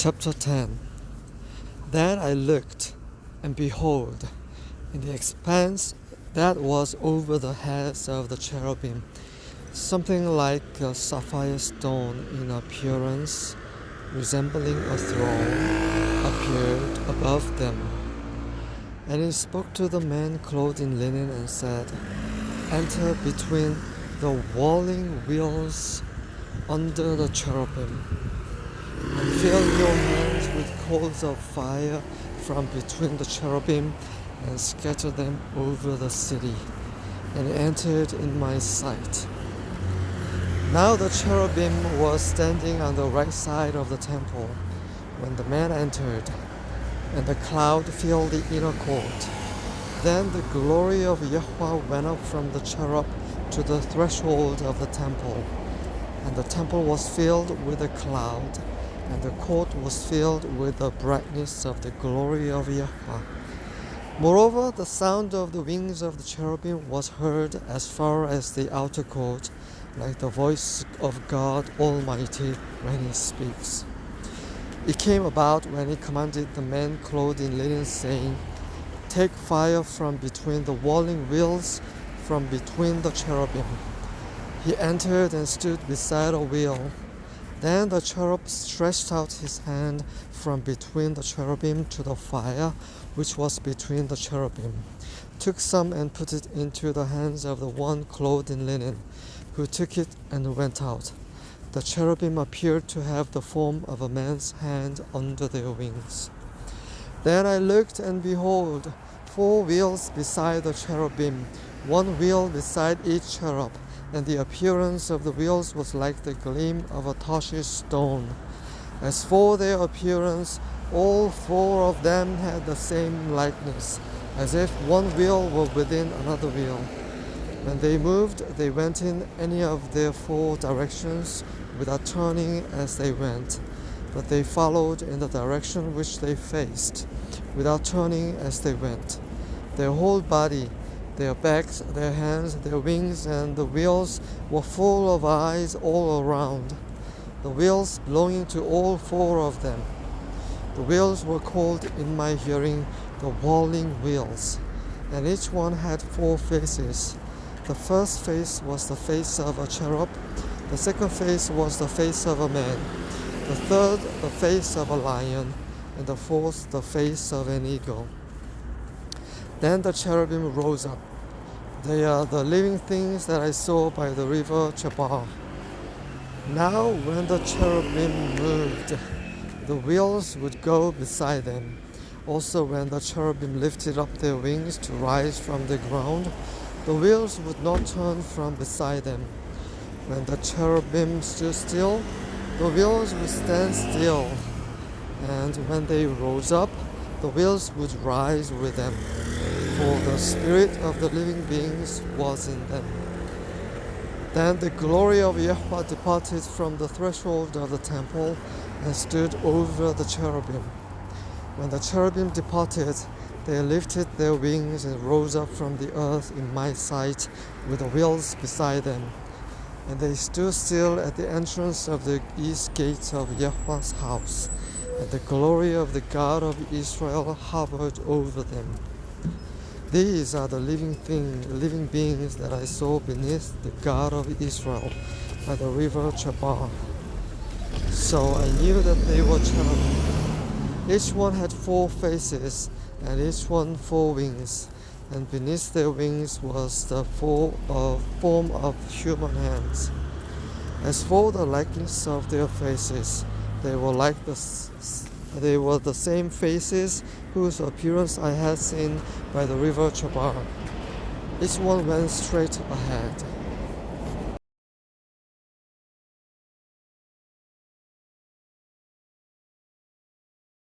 Chapter 10. Then I looked, and behold, in the expanse that was over the heads of the cherubim, something like a sapphire stone in appearance, resembling a throne, appeared above them. And he spoke to the man clothed in linen and said, "Enter between the whirling wheels under the cherubim, and fill your hands with coals of fire from between the cherubim, and scatter them over the city." And he entered in my sight. Now the cherubim was standing on the right side of the temple when the man entered, and the cloud filled the inner court. Then the glory of Yahweh went up from the cherub to the threshold of the temple, and the temple was filled with a cloud, and the court was filled with the brightness of the glory of Yahweh. Moreover, the sound of the wings of the cherubim was heard as far as the outer court, like the voice of God Almighty when He speaks. It came about when He commanded the man clothed in linen, saying, "Take fire from between the whirling wheels, from between the cherubim." He entered and stood beside a wheel. Then the cherub stretched out his hand from between the cherubim to the fire which was between the cherubim, took some and put it into the hands of the one clothed in linen, who took it and went out. The cherubim appeared to have the form of a man's hand under their wings. Then I looked, and behold, 4 wheels beside the cherubim, 1 wheel beside each cherub, and the appearance of the wheels was like the gleam of a Tarshish stone. As for their appearance, all 4 of them had the same likeness, as if one wheel were within another wheel. When they moved, they went in any of their 4 directions, without turning as they went. But they followed in the direction which they faced, without turning as they went. Their whole body, their backs, their hands, their wings, and the wheels were full of eyes all around, the wheels belonging to all 4 of them. The wheels were called in my hearing the whirling wheels, and each one had 4 faces. The first face was the face of a cherub, the second face was the face of a man, the third the face of a lion, and the fourth the face of an eagle. Then the cherubim rose up. They are the living things that I saw by the river Chebar. Now when the cherubim moved, the wheels would go beside them. Also when the cherubim lifted up their wings to rise from the ground, the wheels would not turn from beside them. When the cherubim stood still, the wheels would stand still, and when they rose up, the wheels would rise with them, for the spirit of the living beings was in them. Then the glory of Yahweh departed from the threshold of the temple and stood over the cherubim. When the cherubim departed, they lifted their wings and rose up from the earth in my sight with the wheels beside them. And they stood still at the entrance of the east gate of Yahweh's house, and the glory of the God of Israel hovered over them. These are the living beings that I saw beneath the God of Israel by the river Chebar. So I knew that they were cherubim. Each one had 4 faces, and each one 4 wings, and beneath their wings was the form of human hands. As for the likeness of their faces, they were the same faces whose appearance I had seen by the river Chebar. Each one went straight ahead.